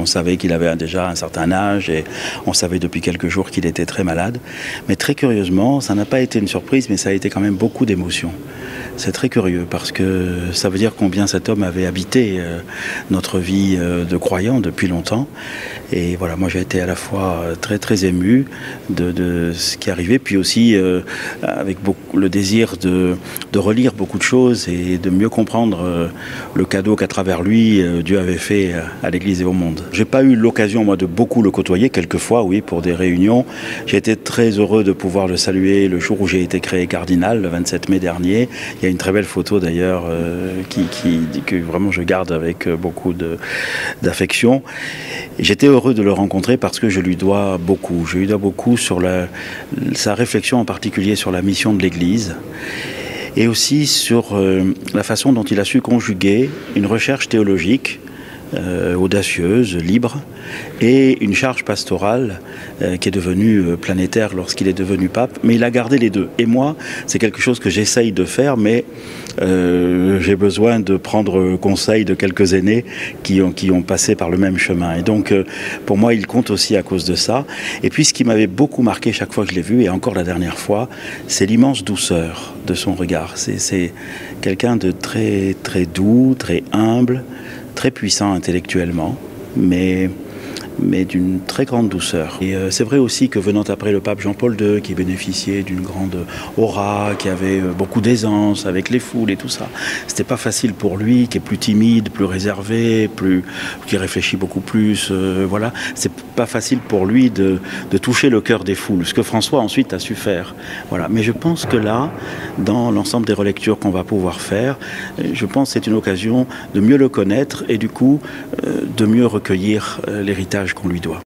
On savait qu'il avait déjà un certain âge et on savait depuis quelques jours qu'il était très malade. Mais très curieusement, ça n'a pas été une surprise, mais ça a été quand même beaucoup d'émotions. C'est très curieux parce que ça veut dire combien cet homme avait habité notre vie de croyant depuis longtemps. Et voilà, moi j'ai été à la fois très très ému de ce qui arrivait, puis aussi avec le désir de relire beaucoup de choses et de mieux comprendre le cadeau qu'à travers lui Dieu avait fait à l'Église et au monde. J'ai pas eu l'occasion moi de beaucoup le côtoyer, quelquefois oui, pour des réunions. J'ai été très heureux de pouvoir le saluer le jour où j'ai été créé cardinal, le 27 mai dernier. Il y a une très belle photo d'ailleurs que vraiment je garde avec beaucoup d'affection. J'étais heureux de le rencontrer parce que je lui dois beaucoup. Je lui dois beaucoup sur sa réflexion en particulier sur la mission de l'Église et aussi sur la façon dont il a su conjuguer une recherche théologique audacieuse, libre, et une charge pastorale qui est devenue planétaire lorsqu'il est devenu pape, mais il a gardé les deux. Et moi, c'est quelque chose que j'essaye de faire, mais j'ai besoin de prendre conseil de quelques aînés qui ont passé par le même chemin. Et donc, pour moi, il compte aussi à cause de ça. Et puis, ce qui m'avait beaucoup marqué chaque fois que je l'ai vu, et encore la dernière fois, c'est l'immense douceur de son regard. C'est quelqu'un de très, très doux, très humble, très puissant intellectuellement, mais d'une très grande douceur. Et c'est vrai aussi que venant après le pape Jean-Paul II, qui bénéficiait d'une grande aura, qui avait beaucoup d'aisance avec les foules et tout ça, c'était pas facile pour lui, qui est plus timide, plus réservé, qui réfléchit beaucoup plus, voilà. C'est pas facile pour lui de toucher le cœur des foules, ce que François ensuite a su faire. Voilà. Mais je pense que là, dans l'ensemble des relectures qu'on va pouvoir faire, je pense que c'est une occasion de mieux le connaître et du coup de mieux recueillir l'héritage qu'on lui doit.